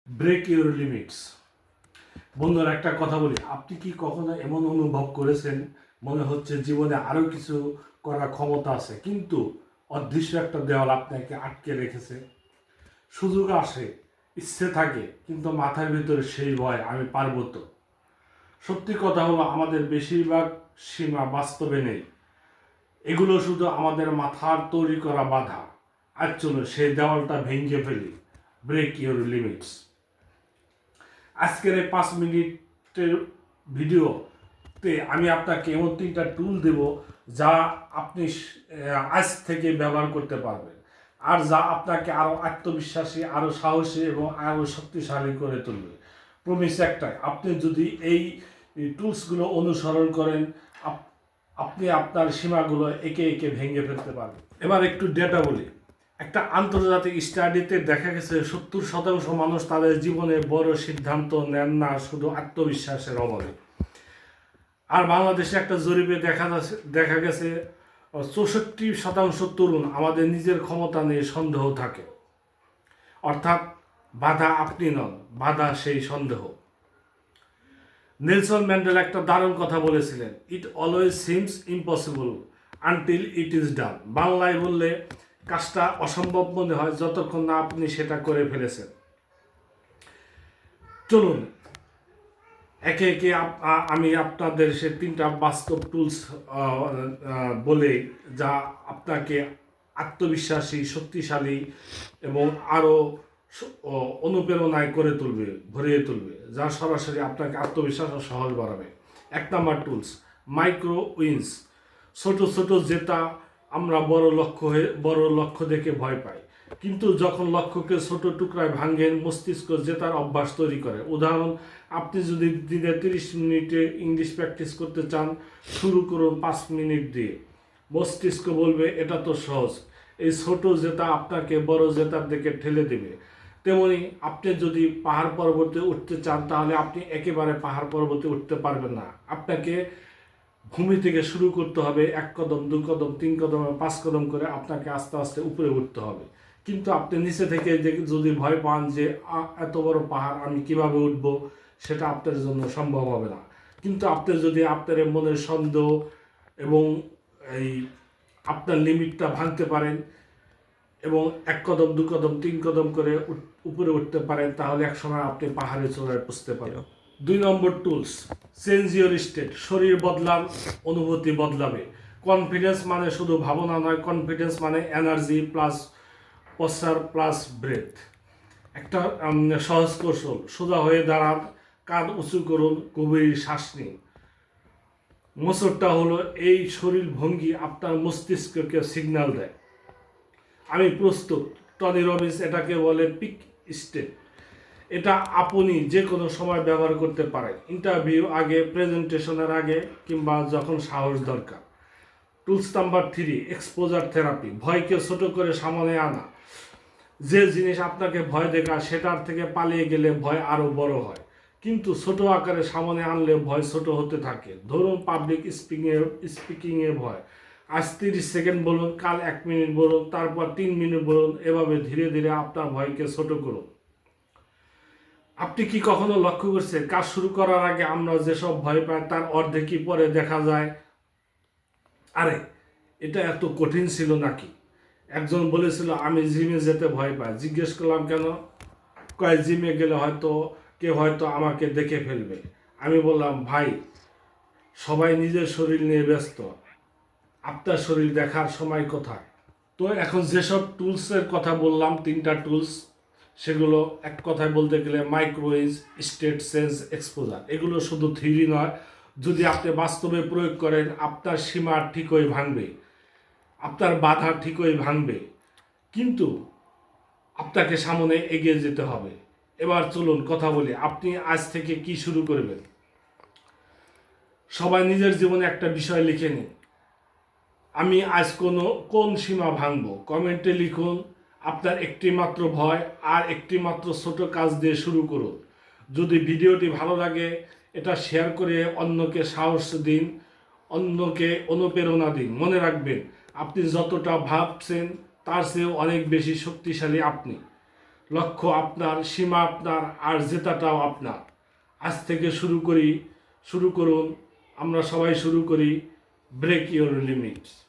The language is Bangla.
Break your limits. বন্ধুরা, একটা কথা বলি, আপনি কি কখনো এমন অনুভব করেছেন মনে হচ্ছে জীবনে আরও কিছু করার ক্ষমতা আছে, কিন্তু অদৃশ্য একটা দেওয়াল আপনাকে আটকে রেখেছে? সুযোগ আসে, ইচ্ছে থাকে, কিন্তু মাথার ভিতরে সেই ভয়, আমি পারবো তো? সত্যি কথা হলো, আমাদের বেশিরভাগ সীমা বাস্তবে নেই, এগুলো শুধু আমাদের মাথার তৈরি করা বাধা। আজ চলো সেই দেওয়ালটা ভেঙে ফেলি। Break your limits. আজকের এই 5 মিনিটের ভিডিওতে আমি আপনাকে এমন 3টা টুল দেব যা আপনি আজ থেকে ব্যবহার করতে পারবেন, আর যা আপনাকে আরও আত্মবিশ্বাসী, আরও সাহসী এবং আরও শক্তিশালী করে তুলবে। প্রমিস একটাই, আপনি যদি এই টুলসগুলো অনুসরণ করেন, আপনি আপনার সীমাগুলো একে একে ভেঙে ফেলতে পারবেন। এবার একটু ডেটা বলি। একটা আন্তর্জাতিক স্টাডিতে দেখা গেছে 70% মানুষ তাদের জীবনে বড় সিদ্ধান্ত নেন না শুধু আত্মবিশ্বাসের অভাবে। আর বাংলাদেশে একটা জরিপে দেখা গেছে 64% তরুণ আমাদের নিজের ক্ষমতা নিয়ে সন্দেহ থাকে। অর্থাৎ বাধা আপনি নন, বাধা সেই সন্দেহ। নেলসন ম্যান্ডেলা একটা দারুণ কথা বলেছিলেন, ইট always seems impossible until it is done. বাংলায় বললে কাজটা অসম্ভব মনে হয় যতক্ষণ না আপনি সেটা করে ফেলেছেন। চলুন একে একে আমি আপনাদের সে 3টা বাস্তব টুলস বলে, যা আপনাকে আত্মবিশ্বাসী, শক্তিশালী এবং আরও অনুপ্রেরণায় করে তুলবে, ভরিয়ে তুলবে, যা সরাসরি আপনাকে আত্মবিশ্বাস ও সহজ বাড়াবে। 1 নম্বর টুলস, মাইক্রো উইন্স। ছোট ছোট জেতা। আমরা বড় লক্ষ্য দেখে ভয় পাই, কিন্তু যখন লক্ষ্যকে ছোট টুকরায় ভাঙেন, মস্তিষ্ক জেতার অভ্যাস তৈরি করে। উদাহরণ, আপনি যদি দিনে 30 মিনিটে ইংলিশ প্র্যাকটিস করতে চান, শুরু করুন 5 মিনিট দিয়ে। মস্তিষ্ক বলবে এটা তো সহজ। এই ছোট জেতা আপনাকে বড় জেতার দিকে ঠেলে দেবে। তেমনি আপনি যদি পাহাড় পর্বতে উঠতে চান, তাহলে আপনি একেবারে পাহাড় পর্বতে উঠতে পারবেন না। আপনাকে ভূমি থেকে শুরু করতে হবে, 1 কদম, 2 কদম, 3 কদম, 5 কদম করে আপনাকে আস্তে আস্তে উপরে উঠতে হবে। কিন্তু আপনি নিচে থেকে যদি ভয় পান যে এত বড় পাহাড় আমি কিভাবে উঠবো, সেটা আপনার জন্য সম্ভব হবে না। কিন্তু আপনি যদি আপনার মনের সন্দেহ এবং এই আপনার লিমিটটা ভাঙতে পারেন এবং 1 কদম, 2 কদম, 3 কদম করে উপরে উঠতে পারেন, তাহলে একসময় আপনি পাহাড়ে চূড়ায় পৌঁছতে পারেন। 2 নম্বর টুলস, চেঞ্জ ইউর স্টেট। শরীর বদলান, অনুভূতি বদলাবে। কনফিডেন্স মানে শুধু ভাবনা নয়, কনফিডেন্স মানে energy plus posture plus breath. একটা সহজ কৌশল, সোজা হয়ে দাঁড়ান, কাঁধ উঁচু করুন, গভীর শ্বাস নিন। মোচড়টা হলো এই শরীর ভঙ্গি আপনার মস্তিষ্ককে সিগন্যাল দেয় আমি প্রস্তুত। টনি রবিন্স এটাকে বলে পিক স্টেট। এটা আপনি যে কোনো সময় ব্যবহার করতে পারেন, ইন্টারভিউ আগে, প্রেজেন্টেশনের আগে, কিংবা যখন সাহস দরকার। Tools number 3, exposure therapy. ভয়কে ছোট করে সামনে আনা। যে জিনিস আপনাকে ভয় দেখায়, সেটার থেকে পালিয়ে গেলে ভয় আরও বড় হয়, কিন্তু ছোট আকারে সামনে আনলে ভয় ছোট হতে থাকে। ধরুন পাবলিক স্পিকিংয়ে ভয়। আজ 30 সেকেন্ড বলুন, কাল 1 মিনিট বলুন, তারপর 3 মিনিট বলুন। এভাবে ধীরে ধীরে আপনার ভয়কে ছোট করুন। আপনি কি কখনো লক্ষ্য করছেন, কাজ শুরু করার আগে আমরা যেসব ভয় পাই তার অর্ধেকই পরে দেখা যায় আরে এটা এত কঠিন ছিল নাকি। একজন বলেছিল আমি জিমে যেতে ভয় পাই। জিজ্ঞেস করলাম কেন? কয় জিমে গেলে হয়তো আমাকে দেখে ফেলবে। আমি বললাম ভাই, সবাই নিজের শরীর নিয়ে ব্যস্ত, আপনার শরীর দেখার সময় কোথায়? তো এখন যেসব টুলসের কথা বললাম, 3টা টুলস, সেগুলো এক কথায় বলতে গেলে মাইক্রোওয়েভ, স্টেট চেঞ্জ, এক্সপোজার। এগুলো শুধু থিওরি নয়, যদি আপনি বাস্তবে প্রয়োগ করেন, আপনার সীমা ঠিকই ভাঙবে, আপনার বাধা ঠিকই ভাঙবে, কিন্তু আপনাকে সামনে এগিয়ে যেতে হবে। এবার চলুন কথা বলি, আপনি আজ থেকে কি শুরু করবেন। সবাই নিজের জীবনে একটা বিষয় লিখে নিন। আমি আজ কোন সীমা ভাঙবো। কমেন্টে লিখুন আপনার একটি মাত্র ভয়, আর একটি মাত্র ছোট কাজ দিয়ে শুরু করুন। যদি ভিডিওটি ভালো লাগে, এটা শেয়ার করে অন্যকে সাহস দিন, অন্যকে অনুপ্রেরণা দিন। মনে রাখবেন, আপনি যতটা ভাবছেন তার চেয়েও অনেক বেশি শক্তিশালী আপনি। লক্ষ্য আপনার, সীমা আপনার, আর জেতাটাও আপনার। আজ থেকে শুরু করুন, আমরা সবাই শুরু করি ব্রেক ইউর লিমিটস।